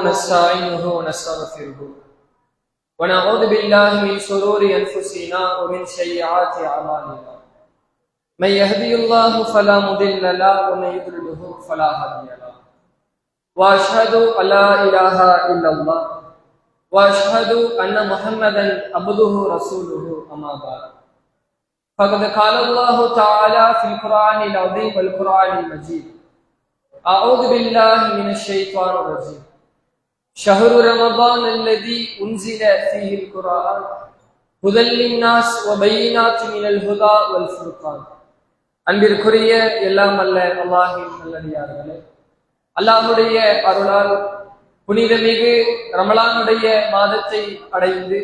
ونستعينه ونستغفره ونعوذ بالله من شرور أنفسنا ومن سيئات أعمالنا من يهدي الله فلا مضل له ومن يضلل فلا هادي له وأشهد أن لا إله إلا الله وأشهد أن محمدا عبده ورسوله أما بعد فقد قال الله تعالى في القرآن العظيم والقرآن المجيد أعوذ بالله من الشيطان الرجيم شهر رمضان الذي أنزل فيه القرآن هدى للناس وبينات من الهدى والفرقان அன்பிற்குரிய எல்லாம் அல்ல அல்லாஹ்வின் நல்லடியார்களே, அல்லாஹ்வுடைய அருளால் புனிதமிகு ரமலானுடைய மாதத்தை அடைந்து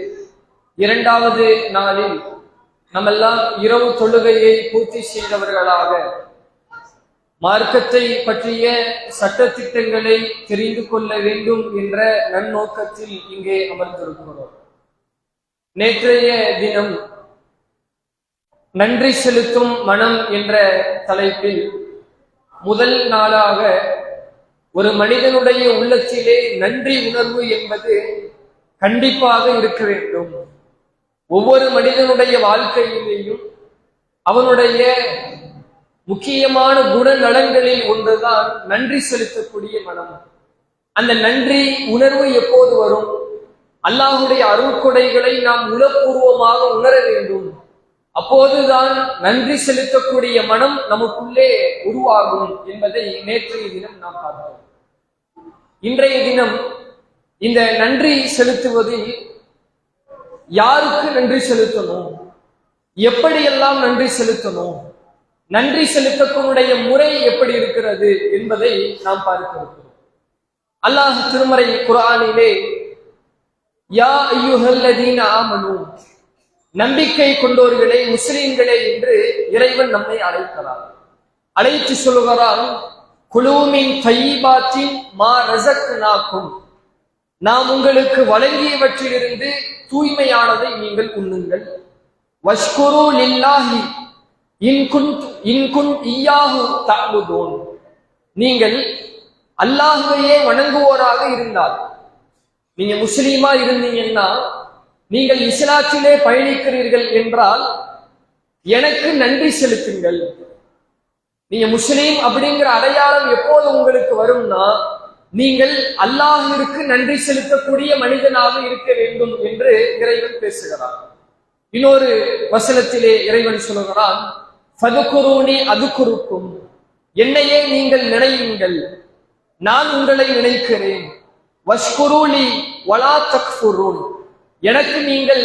இரண்டாவது நாளில் நம்மெல்லாம் இரவு தொழுகையை பூர்த்தி செய்தவர்களாக மார்க்கத்தை பற்றிய சட்ட திட்டங்களை தெரிந்து கொள்ள வேண்டும் என்ற நன்னோக்கத்தில் இங்கே அமர்ந்திருக்கிறோம். நேற்றைய தினம் நன்றி செலுத்தும் மனம் என்ற தலைப்பில் முதல் நாளாக ஒரு மனிதனுடைய உள்ளத்திலே நன்றி உணர்வு என்பது கண்டிப்பாக இருக்க வேண்டும். ஒவ்வொரு மனிதனுடைய வாழ்க்கையிலேயும் அவனுடைய முக்கியமான குணநலன்களில் ஒன்றுதான் நன்றி செலுத்தக்கூடிய மனம். அந்த நன்றி உணர்வு எப்போது வரும்? அல்லாஹ்வுடைய அருள்கொடைகளை நாம் உளப்பூர்வமாக உணர வேண்டும். அப்போதுதான் நன்றி செலுத்தக்கூடிய மனம் நமக்குள்ளே உருவாகும் என்பதை நேற்றைய தினம் நாம் பார்த்தோம். இன்றைய தினம் இந்த நன்றி செலுத்துவதில் யாருக்கு நன்றி செலுத்தணும், எப்படியெல்லாம் நன்றி செலுத்தணும், நன்றி செலுத்தக்கூடிய முறை எப்படி இருக்கிறது என்பதை நாம் பார்க்கிறோம். அல்லாஹ் திருமறை குர்ஆனிலே யா அய்யுஹல்லதீன ஆமனூ, நம்பிக்கை கொண்டோர்களே, முஸ்லிம்களே என்று இறைவன் நம்மை அழைக்கிறார். அழைத்து சொல்கிறான், குலூ மின் தய்யிபாத்தின் மா ரஸக்னாக்கும், நாம் உங்களுக்கு வழங்கியவற்றிலிருந்து தூய்மையானதை நீங்கள் உண்ணுங்கள். வஷ்குரு லில்லாஹி இன்குன் இய்யாஹு தஅபுதூன், நீங்கள் அல்லாஹ்வையே வணங்குவோராக இருந்தால், நீங்க முஸ்லீமா இருந்தீங்கன்னா, நீங்கள் இஸ்லாத்திலே பயணிக்கிறீர்கள் என்றால் எனக்கு நன்றி செலுத்துங்கள். நீங்க முஸ்லீம் அப்படிங்கிற அடையாளம் எப்போது உங்களுக்கு வரும்னா, நீங்கள் அல்லாஹ்விற்கு நன்றி செலுத்தக்கூடிய மனிதனாக இருக்க வேண்டும் என்று இறைவன் பேசுகிறார். இன்னொரு வசனத்திலே இறைவன் சொல்லுகிறான், ஃபதுகுரூனி அதுகுருக்கும், என்னையே நீங்கள் நினையுங்கள், நான் உங்களை நினைக்கிறேன். வஷ்குரூலி வலா தக்ஃபுரூன், எனக்கு நீங்கள்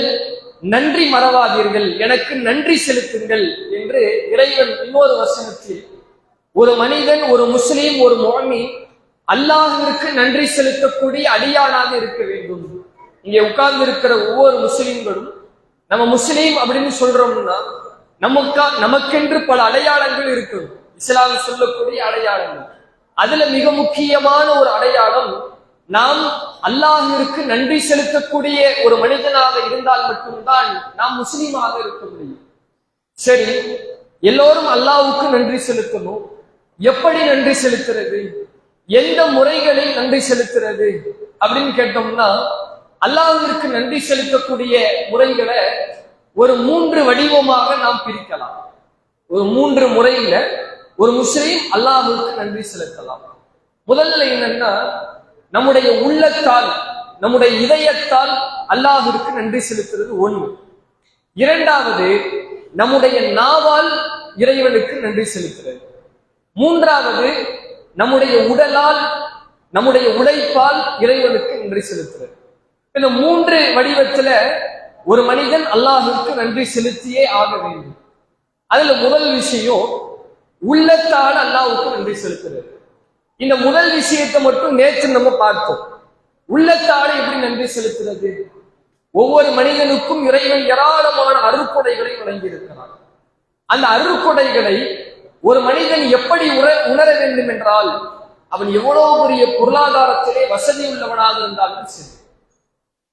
நன்றி மறவாதீர்கள், எனக்கு நன்றி செலுத்துங்கள் என்று இறைவன் இன்னொரு வசனத்தில் ஒரு மனிதன், ஒரு முஸ்லீம், ஒரு முஃமின் அல்லாஹ்விற்கு நன்றி செலுத்தக்கூடிய அடியானாக இருக்க வேண்டும். இங்கே உட்கார்ந்து இருக்கிற ஒவ்வொரு முஸ்லீம்களும் நம்ம முஸ்லீம் அப்படின்னு சொல்றோம்னா நமக்கென்று பல அடையாளங்கள் இருக்கு. இஸ்லாம் சொல்லக்கூடிய அடையாளங்கள், அதுல மிக முக்கியமான ஒரு அடையாளம், நாம் அல்லாஹ்விற்கு நன்றி செலுத்தக்கூடிய ஒரு மனிதனாக இருந்தால் மட்டும்தான் நாம் முஸ்லீமாக இருக்க முடியும். சரி, எல்லோரும் அல்லாஹ்வுக்கு நன்றி செலுத்தணும். எப்படி நன்றி செலுத்துறது, எந்த முறைகளில் நன்றி செலுத்துறது அப்படின்னு கேட்டோம்னா, அல்லாஹ்விற்கு நன்றி செலுத்தக்கூடிய முறைகளை ஒரு 3 வடிவமாக நாம் பிரிக்கலாம். ஒரு 3 முறையில ஒரு முஸ்லீம் அல்லாஹ்விற்கு நன்றி செலுத்தலாம். முதல்ல என்னன்னா, நம்முடைய உள்ளத்தால், நம்முடைய இதயத்தால் அல்லாஹ்விற்கு நன்றி செலுத்துறது ஒன்று. இரண்டாவது, நம்முடைய நாவால் இறைவனுக்கு நன்றி செலுத்துறது. மூன்றாவது, நம்முடைய உடலால், நம்முடைய உழைப்பால் இறைவனுக்கு நன்றி செலுத்துறது. இந்த 3 வடிவத்துல ஒரு மனிதன் அல்லாஹ்விற்கு நன்றி செலுத்தியே ஆக வேண்டும். அதுல முதல் விஷயம் உள்ளத்தால் அல்லாஹ்வுக்கு நன்றி செலுத்துறது. இந்த முதல் விஷயத்தை மட்டும் நேற்று நம்ம பார்த்தோம். உள்ளத்தால் எப்படி நன்றி செலுத்துறது? ஒவ்வொரு மனிதனுக்கும் இறைவன் ஏராளமான அருட்கொடைகளை வழங்கியிருக்கிறார். அந்த அருட்கொடைகளை ஒரு மனிதன் எப்படி உணர வேண்டும் என்றால், அவன் எவ்வளவு பெரிய பொருளாதாரத்திலே வசதி உள்ளவனாக இருந்தாலும் சரி,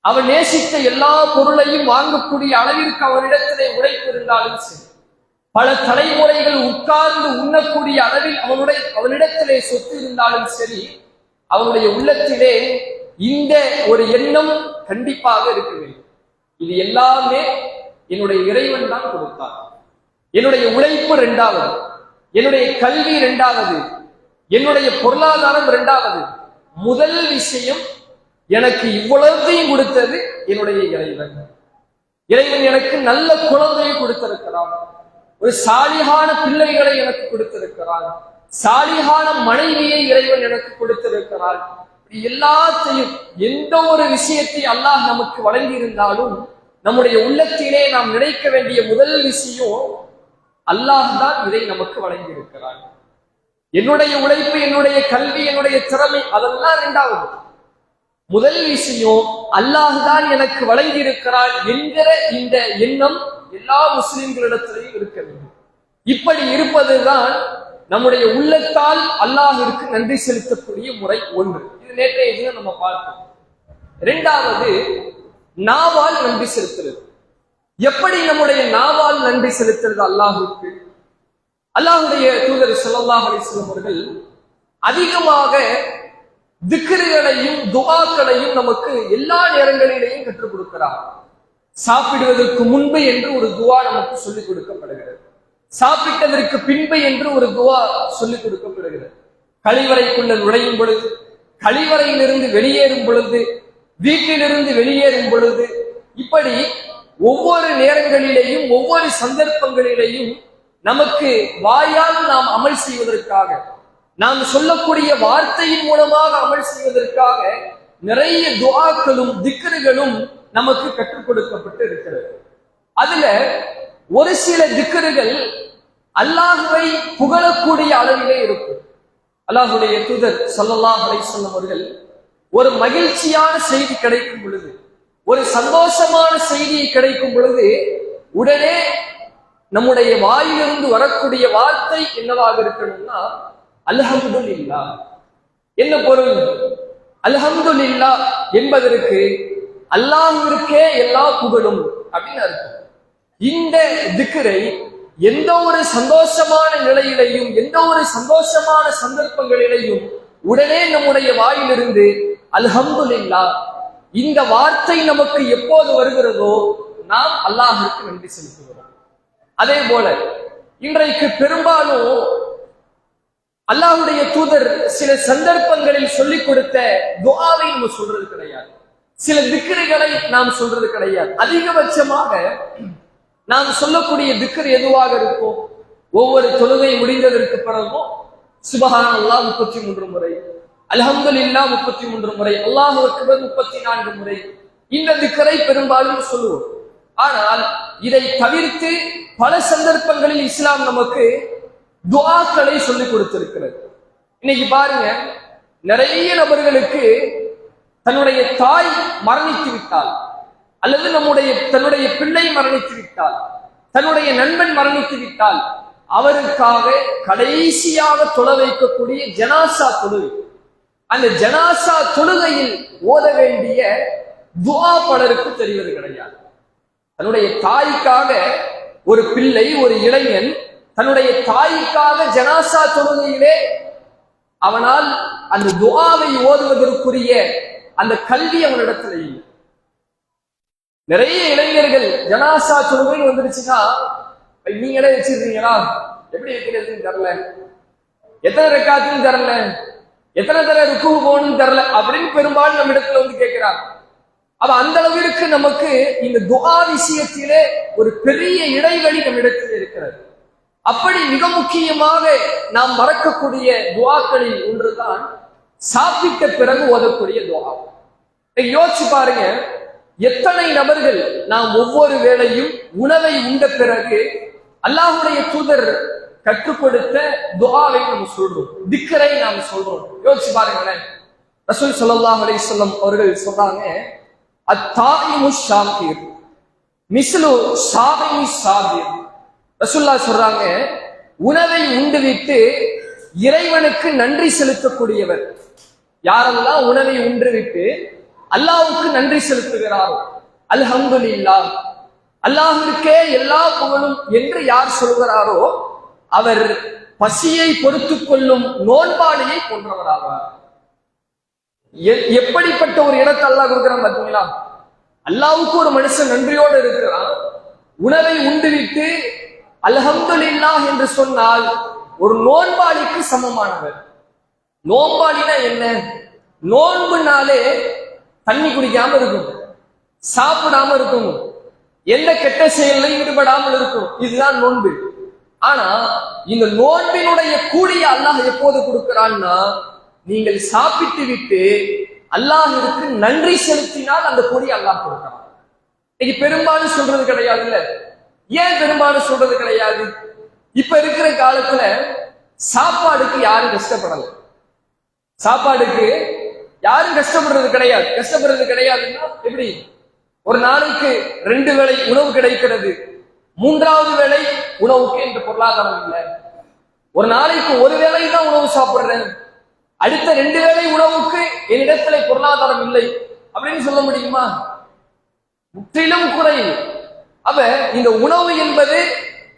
அவன் நேசித்த எல்லா பொருளையும் வாங்கக்கூடிய அளவிற்கு அவனிடத்திலே உழைப்பு இருந்தாலும் சரி, பல தலைமுறைகள் உட்கார்ந்து உண்ணக்கூடிய அளவில் அவனிடத்திலே சொத்து இருந்தாலும் சரி, அவனுடைய உள்ளத்திலே இந்த ஒரு எண்ணம் கண்டிப்பாக இருக்க வேண்டும். இது எல்லாமே என்னுடைய இறைவன் தான் கொடுத்தார். என்னுடைய உழைப்பு இரண்டாவது, என்னுடைய கல்வி இரண்டாவது, என்னுடைய பொருளாதாரம் இரண்டாவது. முதல் விஷயம், எனக்கு இவ்வளவையும் கொடுத்தது என்னுடைய இறைவன். இறைவன் எனக்கு நல்ல குழந்தையை கொடுத்திருக்கிறான், ஒரு சாலிகான பிள்ளைகளை எனக்கு கொடுத்திருக்கிறான், சாலிகான மனைவியை இறைவன் எனக்கு கொடுத்திருக்கிறான். எல்லாத்தையும், எந்த ஒரு விஷயத்தை அல்லாஹ் நமக்கு வழங்கி இருந்தாலும் நம்முடைய உள்ளத்திலே நாம் நினைக்க வேண்டிய முதல் விஷயம், அல்லாஹ் தான் இதை நமக்கு வழங்கி இருக்கிறான். என்னுடைய உழைப்பு, என்னுடைய கல்வி, என்னுடைய திறமை அதெல்லாம் இரண்டாவது. முதல் விஷயம், அல்லாஹ் தான் எனக்கு வழங்கி இருக்கிறான் என்கிற இந்த எண்ணம் எல்லா முஸ்லிம்களிடத்திலையும் இருக்க வேண்டும். இப்படி இருப்பதுதான் நம்முடைய உள்ளத்தால் அல்லாஹ்விற்கு நன்றி செலுத்தக்கூடிய முறை ஒன்று. இது நேற்றைய தினம் நம்ம பார்த்தோம். இரண்டாவது, நாவால் நன்றி செலுத்துறது. எப்படி நம்முடைய நாவால் நன்றி செலுத்துறது அல்லாஹ்வுக்கு? அல்லாஹ்வுடைய தூதர் ஸல்லல்லாஹு அலைஹி வஸல்லம் அவர்கள் அதிகமாக திக்ருகளையும் துஆக்களையும் நமக்கு எல்லா நேரங்களிலேயும் கற்றுக் கொடுக்கிறார். சாப்பிடுவதற்கு முன்பு என்று ஒரு துஆ நமக்கு சொல்லிக் கொடுக்கப்படுகிறது, சாப்பிட்டதற்கு பின்பு என்று ஒரு துஆ சொல்லிக் கொடுக்கப்படுகிறது, கழிவறைக்குள்ள நுழையும் பொழுது, கழிவறையிலிருந்து வெளியேறும் பொழுது, வீட்டிலிருந்து வெளியேறும் பொழுது, இப்படி ஒவ்வொரு நேரங்களிலேயும் ஒவ்வொரு சந்தர்ப்பங்களிலேயும் நமக்கு வாயால் நாம் அமல் செய்வதற்காக, நாம் சொல்லக்கூடிய வார்த்தையின் மூலமாக அமல் செய்வதற்காக நிறைய துஆக்களும் திக்ருகளும் நமக்கு கற்றுக் கொடுக்கப்பட்டு இருக்கிறது. அதுல ஒரு சில திக்ருகள் அல்லாஹ்வை புகழக்கூடிய அளவிலே இருக்கும். அல்லாஹ்வுடைய தூதர் ஸல்லல்லாஹு அலைஹி வஸல்லம் அவர்கள் ஒரு மகிழ்ச்சியான செய்தி கிடைக்கும் பொழுது, ஒரு சந்தோஷமான செய்தி கிடைக்கும் பொழுது, உடனே நம்முடைய வாயிலிருந்து வரக்கூடிய வார்த்தை என்னவாக இருக்கணும்னா, அல்ஹம்துலில்லாஹ். என்ன பொருள்? அல்ஹம்துலில்லாஹ் என்பதற்கு அல்லாஹ்விற்கே எல்லா புகழும் அப்படின்னு அர்த்தம். இந்த திக்ரை எந்த ஒரு சந்தோஷமான நிலையிலையும், எந்த ஒரு சந்தோஷமான சந்தர்ப்பங்களிலையும் உடனே நம்முடைய வாயிலிருந்து அல்ஹம்துலில்லாஹ் இந்த வார்த்தை நமக்கு எப்போது வருகிறதோ நாம் அல்லாஹ்விற்கு நன்றி செலுத்துகிறோம். அதே போல இன்றைக்கு பெரும்பாலும் அல்லாஹ்வுடைய தூதர் சில சந்தர்ப்பங்களில் சொல்லிக் கொடுத்த துஆவை நம்ம சொல்றது கிடையாது, சில திக்ருகளை நாம் சொல்றது கிடையாது. அதிகபட்சமாக நாம் சொல்லக்கூடிய திக்ர் எதுவாக இருக்கும்? ஒவ்வொரு தொழுகை முடிந்ததற்கு பிறகும் சுப்ஹானல்லாஹ் 33 முறை, அல்ஹம்துலில்லாஹ் 33 முறை, அல்லாஹு அக்பர் 34 முறை, இந்த திக்ரை பெரும்பாலும் சொல்லுவோம். ஆனால் இதை தவிர்த்து பல சந்தர்ப்பங்களில் இஸ்லாம் நமக்கு துஆக்களை சொல்லிக் கொடுத்திருக்கிறது. இன்னைக்கு பாருங்க, நிறைய நபர்களுக்கு தன்னுடைய தாய் மரணித்து விட்டால், அல்லது தன்னுடைய பிள்ளை மரணித்து விட்டால், தன்னுடைய நண்பன் மரணித்து விட்டால், அவருக்காக கடைசியாக தொழ வைக்கக்கூடிய ஜனாசா தொழுகை, அந்த ஜனாசா தொழுகையில் ஓத வேண்டிய துஆ பலருக்கு தெரிவது கிடையாது. தன்னுடைய தாய்க்காக ஒரு பிள்ளை, ஒரு இளைஞன் தன்னுடைய தாய்க்காக ஜனாசா தொழுகையிலே அவனால் அந்த துஆவை ஓதுவதற்குரிய அந்த கல்வி அவனிடத்துல இல்லை. நிறைய இளைஞர்கள் ஜனாசா தொழுகை வந்துருச்சுன்னா, நீங்களே வச்சிருக்கீங்களா, எப்படி வைக்கிறதுன்னு தெரியல, எத்தனை ரக்காத்துன்னு தெரியல, எத்தனை தடவை ருக்கு போகணும்னு தெரியல அப்படின்னு பெரும்பாலும் நம்ம இடத்துல வந்து கேட்கிறாங்க. அப்ப அந்த அளவிற்கு நமக்கு இந்த துஆ விஷயத்திலே ஒரு பெரிய இடைவெளி நம்ம இடத்தில் இருக்கிறது. அப்படி மிக முக்கியமாக நாம் மறக்கக்கூடிய துஆக்களில் ஒன்றுதான் சாப்பிட்ட பிறகு ஓதக்கூடிய துஆ. யோசிச்சு பாருங்க, எத்தனை நபர்கள் நாம் ஒவ்வொரு வேளையும் உணவை உண்ட பிறகு அல்லாஹ்வுடைய தூதர் கற்றுக் கொடுத்த துஆவை நம்ம சொல்றோம், திக்ரை நாம் சொல்றோம். யோசிச்சு பாருங்களேன், ரசூல் ஸல்லல்லாஹு அலைஹி வஸல்லம் அவர்கள் சொல்றாங்க, அத்தாயிமு ஷாகிர் மிஸ்லு ஸாயிமி ஸாபிர். ரசூலுல்லாஹ் சொல்றாங்க, உணவை உண்டுவிட்டு இறைவனுக்கு நன்றி செலுத்தக்கூடியவர், யாரெல்லாம் உணவை உண்டுவிட்டு அல்லாஹ்வுக்கு நன்றி செலுத்துகிறாரோ, அல்ஹம்துலில்லாஹ் அல்லாஹ்விற்கே எல்லா புகழும் என்று யார் சொல்கிறாரோ அவர் பசியை பொறுத்துக் கொள்ளும் நோன்பாளியை போன்றவராவார். எப்படிப்பட்ட ஒரு இடத்தை அல்லாஹ் கொடுக்கிறான் பாத்தீங்களா? அல்லாஹ்வுக்கு ஒரு மனுஷன் நன்றியோடு இருக்கிறான். உணவை உண்டுவிட்டு அல்ஹம்துலில்லாஹ் என்று சொன்னால் ஒரு நோன்பாளிக்கு சமமானவர். நோன்பாளினா என்ன? நோன்புனாலே தண்ணி குடிக்காம இருக்கும், சாப்பிடாம இருக்கும், எந்த கெட்ட செயலையும் ஈடுபடாமல் இருக்கும். இதுதான் நோன்பு. ஆனா இந்த நோன்பினுடைய கூலியை அல்லாஹ் எப்போது கொடுக்கிறான்னா, நீங்கள் சாப்பிட்டு விட்டு அல்லாஹ்விற்கு நன்றி செலுத்தினால் அந்த கூலியை அல்லாஹ் கொடுக்கிறான். இன்னைக்கு பெரும்பாலும் சொல்றது கிடையாது. இல்ல, ஏன் பெரும்பாலும் சொல்றது கிடையாது? இப்ப இருக்கிற காலத்துல சாப்பாடுக்கு யாரும் கஷ்டப்படல. சாப்பாடுக்கு யாரும் கஷ்டப்படுறது கிடையாது. கஷ்டப்படுறது கிடையாதுன்னா எப்படி? ஒரு நாளைக்கு 2 வேளை உணவு கிடைக்கிறது, 3வது வேளை உணவுக்கு என்று பொருளாதாரம் இல்லை. ஒரு நாளைக்கு 1 வேளை தான் உணவு சாப்பிடுறேன், அடுத்த 2 வேளை உணவுக்கு என்னிடத்துல பொருளாதாரம் இல்லை அப்படின்னு சொல்ல முடியுமா? முற்றிலும் குறைவு. அப்ப இந்த உணவு என்பது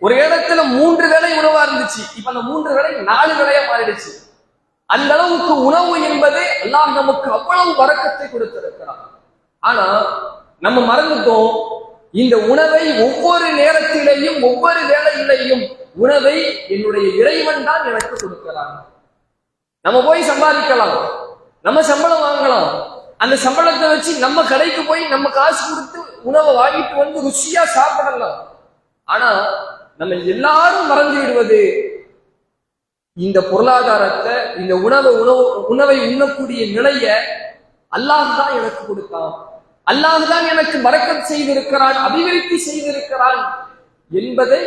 ஒரு இடத்துல 3 வேளை உணவா இருந்துச்சு, இப்ப அந்த 3 வேளை 4 வேளையா மாறிடுச்சு. அந்த அளவுக்கு உணவு என்பது அல்லாஹ் நமக்கு அவ்வளவு வரக்கத்தை கொடுத்திருக்கிறான். ஆனா நம்ம மறந்துட்டோம், இந்த உணவை ஒவ்வொரு நேரத்திலேயும் ஒவ்வொரு வேளையிலேயும் உணவை என்னுடைய இறைவன் தான் எனக்கு கொடுக்கிறான். நம்ம போய் சம்பாதிக்கலாம், நம்ம சம்பளம் வாங்கலாம், அந்த சம்பளத்தை வச்சு நம்ம கடைக்கு போய் நம்ம காசு கொடுத்து உணவை வாங்கிட்டு வந்து ருசியா சாப்பிடலாம். ஆனா நம்ம எல்லாரும் மறந்து விடுவது, இந்த பொருளாதாரத்தை, இந்த உணவை உண்ணக்கூடிய நிலைய அல்லாஹ் தான் எனக்கு கொடுத்தான், அல்லாஹ் தான் எனக்கு பரக்கத் செய்திருக்கிறான், அபிவிருத்தி செய்திருக்கிறான் என்பதை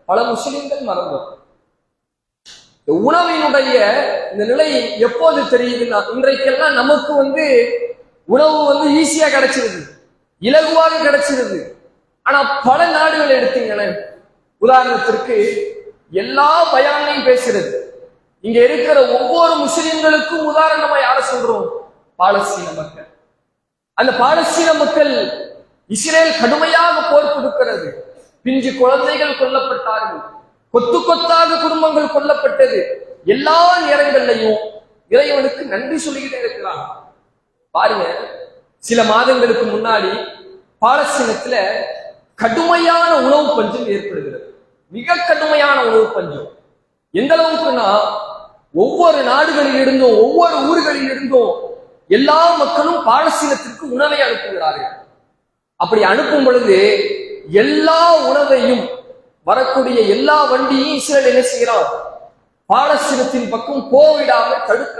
பல முஸ்லிம்கள் மறந்தோம். உணவினுடைய இந்த நிலை எப்போது தெரியுதுன்னா, இன்றைக்கெல்லாம் நமக்கு உணவு ஈஸியா கிடைச்சிருது, இலகுவாக கிடைச்சிருது. ஆனா பல நாடுகள் எடுத்தீங்களேன், உதாரணத்திற்கு எல்லா பயானையும் பேசுறது, இங்க இருக்கிற ஒவ்வொரு முஸ்லிம்களுக்கும் உதாரணமா யார சொல்றோம்? பாலஸ்தீன மக்கள். அந்த பாலஸ்தீன மக்கள் இஸ்ரேல் கடுமையாக போர் கொடுக்கிறது, பிஞ்சு குழந்தைகள் கொல்லப்பட்டார்கள், கொத்து கொத்தாக குடும்பங்கள் கொல்லப்பட்டது. எல்லா நேரங்கள்லையும் இறைவனுக்கு நன்றி சொல்லிக்கிட்டே இருக்கிறாங்க. பாருங்க, சில மாதங்களுக்கு முன்னாடி பாலஸ்தீனத்துல கடுமையான உணவு பஞ்சம் ஏற்படுகிறது, மிக கடுமையான உணவு பஞ்சம். எந்த அளவுக்குன்னா, ஒவ்வொரு நாடுகளில் இருந்தும் ஒவ்வொரு ஊர்களில் இருந்தும் எல்லா மக்களும் பாலஸ்தீனத்திற்கு உணவை அனுப்புகிறார்கள். அப்படி அனுப்பும் பொழுது எல்லா உணவையும் வரக்கூடிய எல்லா வண்டியும் இஸ்ரேல் என்ன செய்கிறான்? பாலஸ்தீனத்தின் பக்கம் போவிடாம தடுக்க.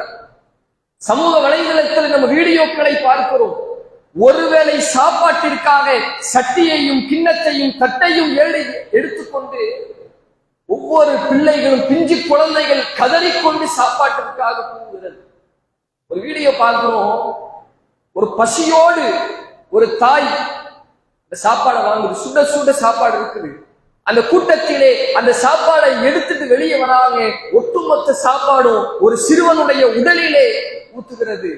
சமூக வலைதளத்தில் நம்ம வீடியோக்களை பார்க்கிறோம். ஒருவேளை சாப்பாட்டிற்காக சட்டியையும் கிண்ணத்தையும் தட்டையும் எடுத்துக்கொண்டு ஒவ்வொரு பிள்ளைகளும், பிஞ்சு குழந்தைகள் கதறிக்கொண்டு சாப்பாட்டிற்காக போகிறது. ஒரு வீடியோ பார்க்கிறோம், ஒரு பசியோடு ஒரு தாய் சாப்பாடை வாங்குது, சுட சுட சாப்பாடு இருக்குது. அந்த கூட்டத்திலே அந்த சாப்பாடை எடுத்துட்டு வெளியே வராங்க, ஒட்டுமொத்த சாப்பாடும் ஒரு சிறுவனுடைய உடலிலே ஊத்துகிறது,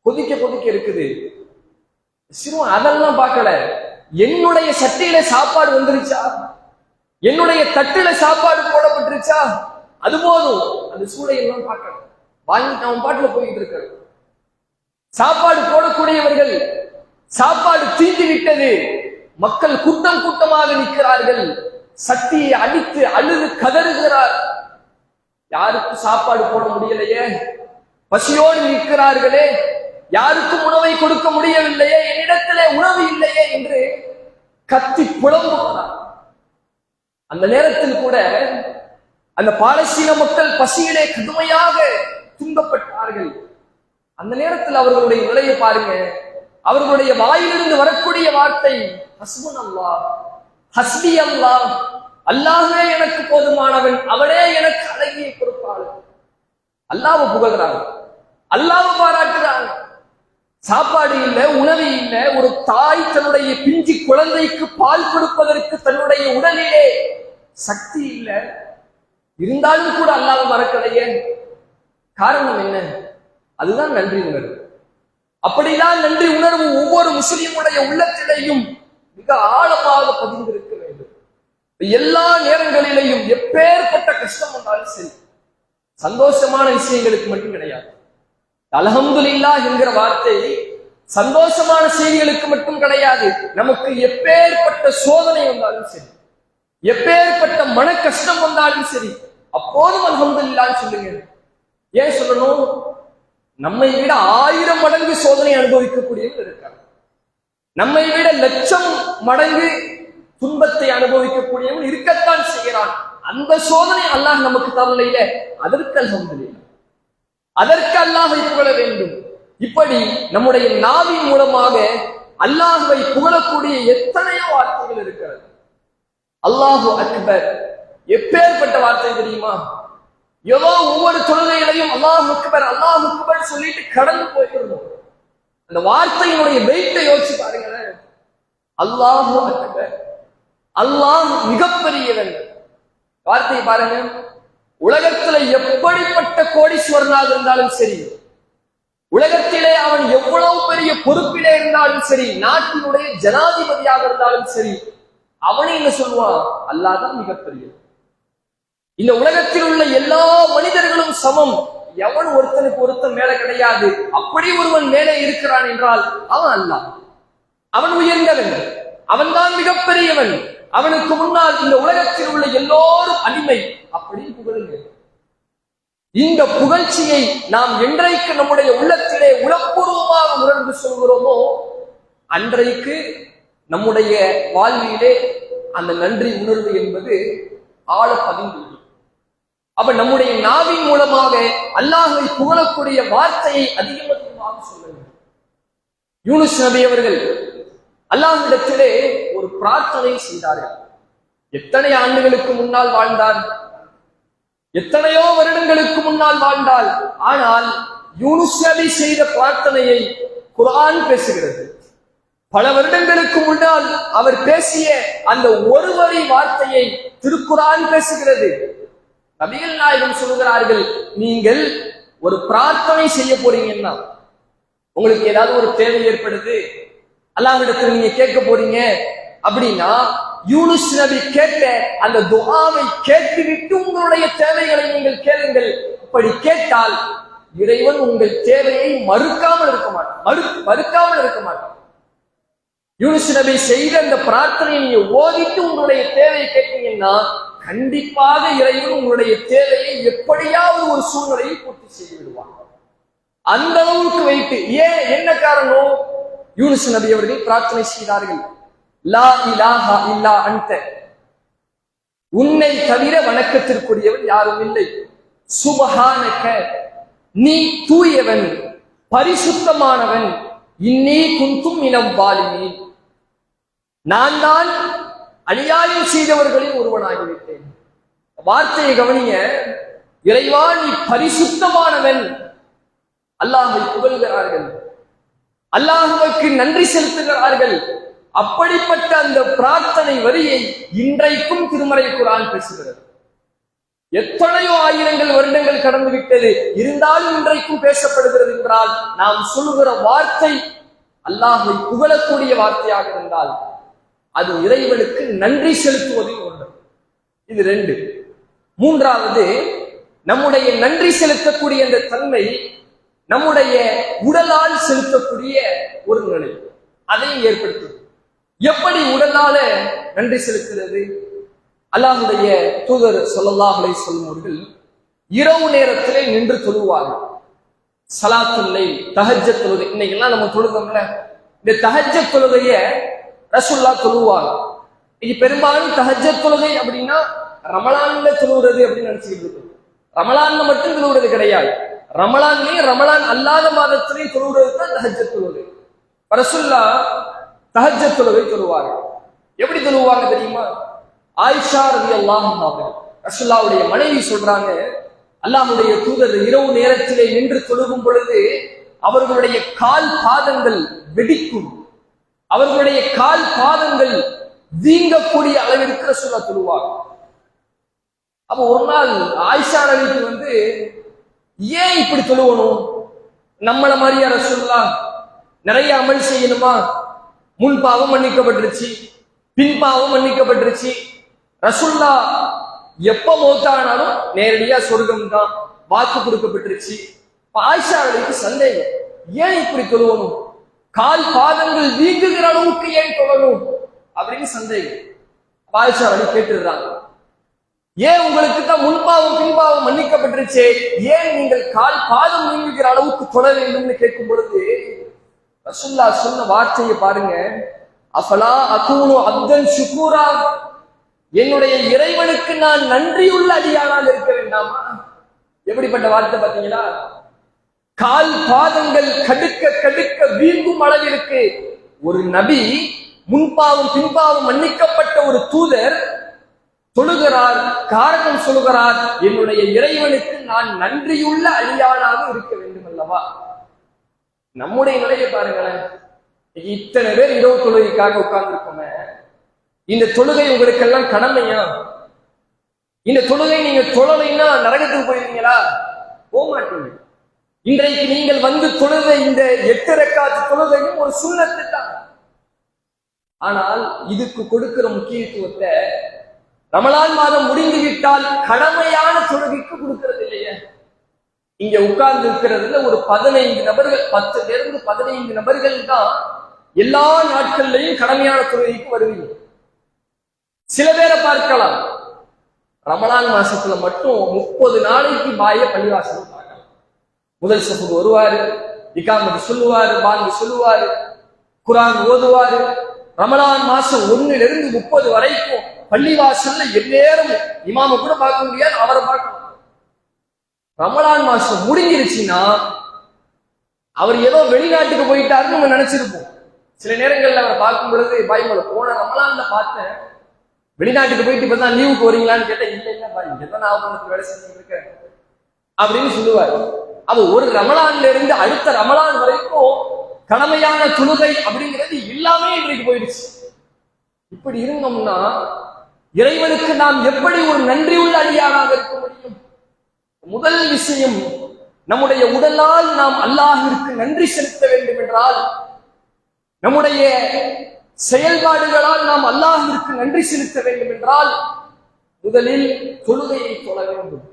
கொதிக்க கொதிக்க இருக்குது. சிறுவன் அதெல்லாம் பார்க்கல, என்னுடைய சட்டியில சாப்பாடு வந்துருச்சா, என்னுடைய தட்டுல சாப்பாடு போடப்பட்டுருச்சா, அது போதும். அந்த சூளையெல்லாம் பார்க்கல, வாங்கிட்டு அவன் பாட்டுல போயிட்டு இருக்க. சாப்பாடு போடக்கூடியவர்கள் சாப்பாடு தீந்து விட்டது, மக்கள் கூட்டம் கூட்டமாக நிற்கிறார்கள், சட்டியை அடித்து அழுது கதறுகிறார். யாருக்கும் சாப்பாடு போட முடியலையே, பசியோடு நிற்கிறார்களே, யாருக்கும் உணவை கொடுக்க முடியவில்லையே, என்னிடத்திலே உணவு இல்லையே என்று கத்தி புலம்புகிறார். அந்த நேரத்தில் கூட அந்த பாலஸ்தீன மக்கள் பசியிலே கடுமையாக துன்பப்பட்டார்கள். அந்த நேரத்தில் அவர்களுடைய நிலையை பாருங்க, அவர்களுடைய வாயிலிருந்து வரக்கூடிய வார்த்தை ஹஸ்புன் அல்லாஹ், ஹஸ்பி அல்லாஹ், அல்லாஹ்வே எனக்கு போதுமானவன், அவனே எனக்கு அழகிய பொறுப்பாளர். அல்லாஹ்வை புகழ்கிறாங்க, அல்லாஹ்வை பாராட்டுறாங்க. சாப்பாடு இல்ல, உணவு இல்ல, ஒரு தாய் தன்னுடைய பிஞ்சு குழந்தைக்கு பால் கொடுப்பதற்கு தன்னுடைய உடலிலே சக்தி இல்ல, இருந்தாலும் கூட அல்லாஹ்வை மறக்கலையே. காரணம் என்ன? அதுதான் நன்றி உணர்வு. அப்படிதான் நன்றி உணர்வு ஒவ்வொரு முஸ்லிமுடைய உள்ளத்திலேயும் மிக ஆழமாக பதிந்திருக்க வேண்டும். எல்லா நேரங்களிலேயும் எப்பேற்பட்ட கஷ்டம் வந்தாலும் சரி, சந்தோஷமான விஷயங்களுக்கு மட்டும் கிடையாது, அல்ஹம்துலில்லாஹ் என்கிற வார்த்தை சந்தோஷமான செய்திகளுக்கு மட்டும் கிடையாது. நமக்கு எப்பேற்பட்ட சோதனை வந்தாலும் சரி, எப்பேற்பட்ட மன கஷ்டம் வந்தாலும் சரி, அப்போதும் அல்ஹம்துலில்லாஹ் சொல்லுங்க. ஏன் சொல்லணும்? நம்மை விட 1000 மடங்கு சோதனை அனுபவிக்கக்கூடியவர்கள் இருக்காங்க. நம்மை விட 1,00,000 மடங்கு துன்பத்தை அனுபவிக்கக்கூடியவன் இருக்கத்தான் செய்கிறான். அந்த சோதனை அல்லாஹ் நமக்கு தரலையில, அதற்கு அல்ஹம்துலில்லாஹ், அதற்கு அல்லாஹ்வை புகழ வேண்டும். இப்படி நம்முடைய நாவின் மூலமாக அல்லாஹ்வை புகழக்கூடிய எத்தனையோ வார்த்தைகள் இருக்கிறது. அல்லாஹு அக்பர் எப்பேற்பட்ட வார்த்தை தெரியுமா? ஏதோ ஒவ்வொரு தொழுகையிலையும் அல்லாஹ் அக்பர் சொல்லிட்டு கடந்து போயிடணும். அந்த வார்த்தையினுடைய வெயிட்டை யோசிச்சு பாருங்களேன். அல்லாஹு அக்பர், அல்லாஹ் மிகப்பெரியவன். வார்த்தையை பாருங்க. உலகத்துல எப்படிப்பட்ட கோடீஸ்வரனாக இருந்தாலும் சரி, உலகத்திலே அவன் எவ்வளவு பெரிய பொறுப்பிலே இருந்தாலும் சரி, நாட்டினுடைய ஜனாதிபதியாக இருந்தாலும் சரி, அவனை என்ன சொல்லுவான்? அல்லாஹ் தான் மிகப்பெரியவன். இந்த உலகத்தில் உள்ள எல்லா மனிதர்களும் சமம், எவன் ஒருத்தனுக்கு ஒருத்தன் மேல கிடையாது. அப்படி ஒருவன் மேலே இருக்கிறான் என்றால் அவன் அல்லாஹ், அவன் உயர்ந்தவன், அவன் தான் மிகப்பெரியவன். அவனுக்கு முன்னால் இந்த உலகத்தில் உள்ள எல்லோரும் அடிமை. அப்படி புகழுங்க. இந்த புகழ்ச்சியை நாம் என்றைக்கு நம்முடைய உள்ளத்திலே உளப்பூர்வமாக உணர்ந்து சொல்கிறோமோ, அன்றைக்கு நம்முடைய வாழ்விலே அந்த நன்றி உணர்வு என்பது ஆழ பதிந்துள்ளது. அப்ப நம்முடைய நாவின் மூலமாக அல்லாஹ்வை புகழக்கூடிய வார்த்தையை அதிகமாக சொல்ல வேண்டும். யூனுஸ் நபி அவர்கள் அல்லாஹ்விடத்திலே ஒரு பிரார்த்தனை செய்தார்கள். எத்தனை ஆண்டுகளுக்கு முன்னால் வாழ்ந்தார், எத்தனையோ வருடங்களுக்கு முன்னால் வாழ்ந்தால், ஆனால் யூனுஸ் நபி செய்த பிரார்த்தனையை குர்ஆன் பேசுகிறது. பல வருடங்களுக்கு முன்னால் அவர் பேசிய அந்த ஒரு வரி வார்த்தையை திருக்குர்ஆன் பேசுகிறது. நபிகள் நாயகம் சொல்கிறார்கள், நீங்கள் ஒரு பிரார்த்தனை செய்ய போறீங்கன்னா, உங்களுக்கு ஏதாவது ஒரு தேவை ஏற்படுது, அல்லாஹ்விடத்தில் நீங்க கேட்க போறீங்க அப்படின்னா, யூனுஸ் நபி கேட்ட அந்த துஆவை கேட்டுவிட்டு உங்களுடைய தேவைகளை நீங்கள் கேளுங்கள். அப்படி கேட்டால் இறைவன் உங்கள் தேவையை மறுக்காமல் இருக்க மாட்டான். யூனுஸ் நபி செய்த அந்த பிரார்த்தனையை நீங்க ஓதிட்டு உங்களுடைய தேவையை கேட்டீங்கன்னா, கண்டிப்பாக இறைவன் உங்களுடைய தேவையை எப்படியாவது ஒரு சூழ்நிலையை பூர்த்தி செய்து விடுவார். அந்த அளவுக்கு வைத்து. ஏன், என்ன காரணம்? யூனுஸ் நபி அவர்கள் பிரார்த்தனை செய்தார்கள், லா இலாஹா இல்லா அன்த, உன்னை தவிர வணக்கத்திற்குரியவன் யாரும் இல்லை. சுப்ஹானக, நீ தூயவன், பரிசுத்தமானவன். இன்னீ குன்தும் மினல் வாலிமீன், நான் தான் அநியாயம் செய்தவர்களில் ஒருவனாகிவிட்டேன். வார்த்தையை கவனிங்க. இறைவா நீ பரிசுத்தமானவன். அல்லாஹ்வை புகழ்கிறார்கள், அல்லாஹ்வுக்கு நன்றி செலுத்துகிறார்கள். அப்படிப்பட்ட அந்த பிரார்த்தனை வரியை இன்றைக்கும் திருமறை குர்ஆன் பேசுகிறது. எத்தனையோ ஆயிரங்கள் வருடங்கள் கடந்து விட்டது, இருந்தாலும் இன்றைக்கும் பேசப்படுகிறது என்றால், நாம் சொல்லுகிற வார்த்தை அல்லாஹ்வை புகழக்கூடிய வார்த்தையாக இருந்தால் அது இறைவனுக்கு நன்றி செலுத்துவதில் ஒன்று. இது 2. மூன்றாவது, நம்முடைய நன்றி செலுத்தக்கூடிய அந்த தன்மை நம்முடைய உடலால் செலுத்தக்கூடிய ஒரு நிலை, அதையும் ஏற்படுத்தும். எப்படி உடலால நன்றி செலுத்துறது? அல்லாஹ்வுடைய தூதர் ஸல்லல்லாஹு அலைஹி வஸல்லம் அவர்கள் இரவு நேரத்திலே நின்று தொழுவார்கள். ஸலாத்துல் லைல், தஹஜ்ஜத் தொழுகை. இன்னைக்கெல்லாம் நம்ம தொழுதோம்ல, இந்த தஹஜ்ஜத் தொழுகைய ரசூலுல்லாஹ் தொழுவாங்க. இது பெரும்பாலும் தஹஜ்ஜத் தொழுகை அப்படின்னா ரமலான்ல தொழுகிறது அப்படின்னு நினைச்சுக்கிட்டு இருக்கோம். ரமலான்ல மட்டும் தொழுகிறது கிடையாது. ரமலான்லயும் ரமலான் அல்லாத மாதத்திலையும் தொழுகிறது தான் தஹஜ்ஜத் தொழுகை. ரசூலுல்லாஹ் தஹஜ்ஜத் தொழுகை தொழுவாங்க. எப்படி தொழுவாங்க தெரியுமா? ஆயிஷா ரலியல்லாஹு அன்ஹா ரசூலுல்லாஹ்வுடைய மனைவி சொல்றாங்க, அல்லாஹ்வுடைய தூதர் இரவு நேரத்திலே நின்று தொழுகும் பொழுது அவர்களுடைய கால் பாதங்கள் வெடிக்கும், அவர்களுடைய கால் பாதங்கள் வீங்கக்கூடிய அளவிற்கு ரசூலுல்லாஹ் தொழுவாங்க. அப்ப ஒரு நாள் ஆயிஷா ரலிக்கு ஏன் இப்படி தொழுவணும், நம்மள மாதிரியா ரசூலுல்லாஹ் நிறைய அமல் செய்யணுமா? முன் பாவம் மன்னிக்கப்பட்டுருச்சு, பின் பாவம் மன்னிக்கப்பட்டுருச்சு. ரசூலுல்லாஹ் எப்ப மௌத்தானாலும் நேரடியா சொர்க்கம் தான் வாக்கு கொடுக்கப்பட்டுருச்சு. ஆயிஷா அவளுக்கு சந்தேகம், ஏன் இப்படி தொழுவணும், கால் பாதங்கள் வீங்குகிற அளவுக்கு ஏன் தொழணும் அப்படின்னு சந்தேகம். ஆயிஷா அவளை கேட்டுடுறாங்க, ஏன் உங்களுக்கு தான் முன்பாவம் பின்பாவம் மன்னிக்கப்பட்டிருச்சே, ஏன் நீங்கள் கால் பாதம் நீங்குகிற அளவுக்கு தொழ வேண்டும்னு கேட்கும் பொழுது ரசூலுல்லாஹ் சொன்ன வார்த்தையை பாருங்க, அஃபலா அகூனு அப்தன் ஷுக்கூரா, என்னுடைய இறைவனுக்கு நான் நன்றியுள்ள அடியானாக இருக்க வேண்டாமா? எப்படிப்பட்ட வார்த்தை பாத்தீங்களா? கால் பாதங்கள் கடுக்க கடுக்க வீங்கும் அளவிற்கு ஒரு நபி, முன்பாவம் பின்பாவம் மன்னிக்கப்பட்ட ஒரு தூதர் தொழுகிறார், காரணம் சொல்லுகிறார், என்னுடைய இறைவனுக்கு நான் நன்றியுள்ள அடியானாக இருக்க வேண்டும் அல்லவா? நம்முடைய நிலையை பாருங்களேன், இத்தனை பேர் இரவு தொழுகைக்காக உட்கார்ந்து இருக்கோமே, இந்த தொழுகை உங்களுக்கெல்லாம் கடமையா? இந்த தொழுகை நீங்க தொழலைன்னா நரகத்துக்கு போயிருந்தீங்களா? போக மாட்டீங்க. இன்றைக்கு நீங்கள் வந்து தொழுத இந்த 8 ரக்காத்து தொழுகையும் ஒரு சுன்னத்து தான். ஆனால் இதுக்கு கொடுக்கிற முக்கியத்துவத்தை ரமலான் மாதம் முடிந்து விட்டால் கடமையான தொழுகைக்கு கொடுக்கிறது இல்லையே. இங்க உட்கார்ந்து இருக்கிறதுல ஒரு 15 நபர்கள், 10 இருந்து 15 நபர்கள் தான் எல்லா நாட்கள்லையும் கடமையான தொழுகைக்கு வருவீங்க. சில பேரை பார்க்கலாம், ரமலான் மாசத்துல மட்டும் 30 நாளைக்கு பாய பள்ளிவாசல் பார்க்கலாம். முதல் சஃபுக்கு வருவாரு, இகாமத்து சொல்லுவாரு, பாங்கு சொல்லுவாரு, குர்ஆன் ஓதுவாரு. ரமலான் மாசம் 1லிருந்து 30 வரைக்கும் பள்ளிவாசல்ல எந்நேரம் இமாம கூட பார்க்க முடியாது, அவரை பார்க்கணும். ரமலான் மாசம் முடிஞ்சிருச்சுன்னா அவர் ஏதோ வெளிநாட்டுக்கு போயிட்டாருன்னு நம்ம நினைச்சிருப்போம். சில நேரங்கள்ல அவரை பார்க்கும் பொழுது, பாய்மலை போன ரமலான்ல பார்த்தேன், வெளிநாட்டுக்கு போயிட்டு இப்பதான் லீவுக்கு வரீங்களான்னு கேட்டா, இல்ல இல்ல பாய், இங்கதான் நான் வேலை செஞ்சுட்டு இருக்கேன் அப்படின்னு சொல்லுவாரு. அது ஒரு ரமலான்ல இருந்து அடுத்த ரமலான் வரைக்கும் கடமையான தொழுகை அப்படிங்கிறது எல்லாமே இன்றைக்கு போயிடுச்சு. இப்படி இருந்தோம்னா இறைவனுக்கு நாம் எப்படி ஒரு நன்றி உள்ள அடியானாக இருக்க முடியும்? முதல் விஷயம், நம்முடைய உடலால் நாம் அல்லாஹ்விற்கு நன்றி செலுத்த வேண்டும் என்றால், நம்முடைய செயல்பாடுகளால் நாம் அல்லாஹ்விற்கு நன்றி செலுத்த வேண்டும் என்றால், முதலில் தொழுகையை தொழ வேண்டும்.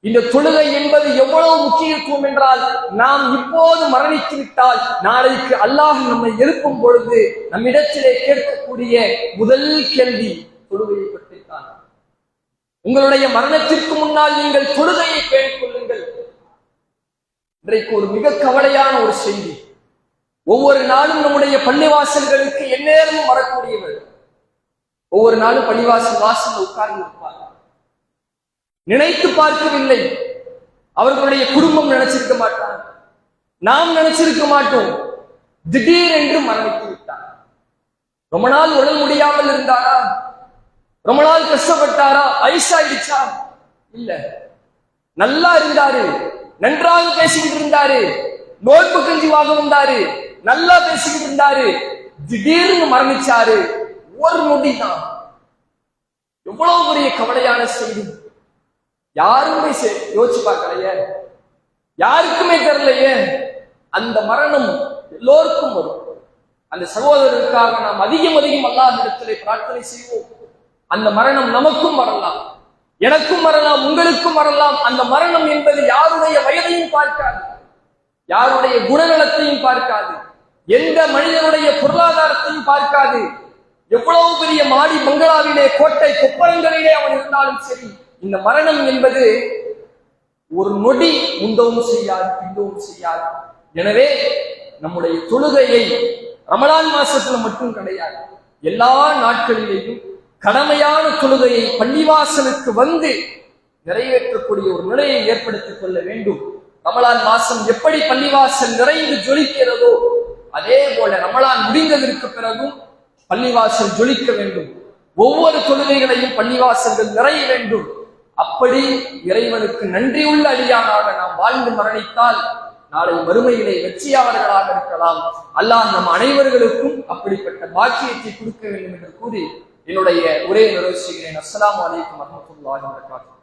இந்த தொழுகை என்பது எவ்வளவு முக்கியத்துவம் என்றால், நாம் இப்போது மரணித்து விட்டால் நாளைக்கு அல்லாஹ் நம்மை எழுப்பும் பொழுது நம்மிடத்திலே கேட்கக்கூடிய முதல் கேள்வி தொழுகையை பற்றித்தான். உங்களுடைய மரணத்திற்கு முன்னால் நீங்கள் தொழுகையை பேணிக் கொள்ளுங்கள். இன்றைக்கு ஒரு மிக கவலையான ஒரு செய்தி, ஒவ்வொரு நாளும் நம்முடைய பள்ளிவாசல்களுக்கு எந்நேரமும் வரக்கூடியவர் ஒவ்வொரு நாளும் பள்ளிவாசல் வாசல் உட்கார்ந்து இருப்பார். நினைத்து பார்க்கவில்லை, அவர்களுடைய குடும்பம் நினைச்சிருக்க மாட்டார், நாம் நினைச்சிருக்க மாட்டோம், திடீரென்று மரணித்து விட்டார். ரொம்ப நாள் உடல் முடியாமல் இருந்தாரா? ரொம்ப நாள் கஷ்டப்பட்டாரா? வயசாயிடுச்சா? இல்ல, நல்லா இருந்தாரு, நன்றாக பேசிக்கிட்டு இருந்தாரு, நோன்பு கஞ்சி வாங்க வந்தாரு, நல்லா பேசிக்கிட்டு இருந்தாரு, திடீர்னு மரணிச்சாரு. ஒரு நொடி தான். எவ்வளவு பெரிய கவலையான செய்தி. யாருமே யோசிச்சு பார்க்கலையே, யாருக்குமே தெரியலையே. அந்த மரணம் எல்லோருக்கும் வரும். அந்த சகோதரருக்காக நாம் அதிகம் அல்லாஹ்விடத்திலே பிரார்த்தனை செய்வோம். அந்த மரணம் நமக்கும் வரலாம், எனக்கும் வரலாம், உங்களுக்கும் வரலாம். அந்த மரணம் என்பது யாருடைய வயதையும் பார்க்காது, யாருடைய குணநலத்தையும் பார்க்காது, எந்த மனிதனுடைய பொருளாதாரத்தையும் பார்க்காது. எவ்வளவு பெரிய மாடி பங்களாவிலே, கோட்டை கொப்பளங்களிலே அவன் இருந்தாலும் சரி, இந்த மரணம் என்பது ஒரு நொடி முந்தவும் செய்யாது, பிந்தவும் செய்யாது. எனவே நம்முடைய தொழுகையை ரமலான் மாசத்துல மட்டும் கிடையாது, எல்லா நாட்களிலேயும் கடமையான தொழுகையை பள்ளிவாசலுக்கு வந்து நிறைவேற்றக்கூடிய ஒரு நிலையை ஏற்படுத்திக் கொள்ள வேண்டும். ரமலான் மாசம் எப்படி பள்ளிவாசல் நிறைந்து ஜொலிக்கிறதோ அதே போல ரமலான் முடிந்ததற்கு பிறகும் பள்ளிவாசல் ஜொலிக்க வேண்டும். ஒவ்வொரு தொழுகைகளையும் பள்ளிவாசல்கள் நிறைய வேண்டும். அப்படி இறைவனுக்கு நன்றியுள்ள அடியானாக நாம் வாழ்ந்து மரணித்தால் நாளை மறுமையிலே வெற்றியாளர்களாக இருக்கலாம். அல்லாஹ் நம் அனைவர்களுக்கும் அப்படிப்பட்ட பாக்கியத்தை கொடுக்க வேண்டும் என்று கூறி என்னுடைய உரையை நிறைவு செய்கிறேன். அஸ்ஸலாமு அலைக்கும் வரஹ்மத்துல்லாஹி வபரகாத்துஹு.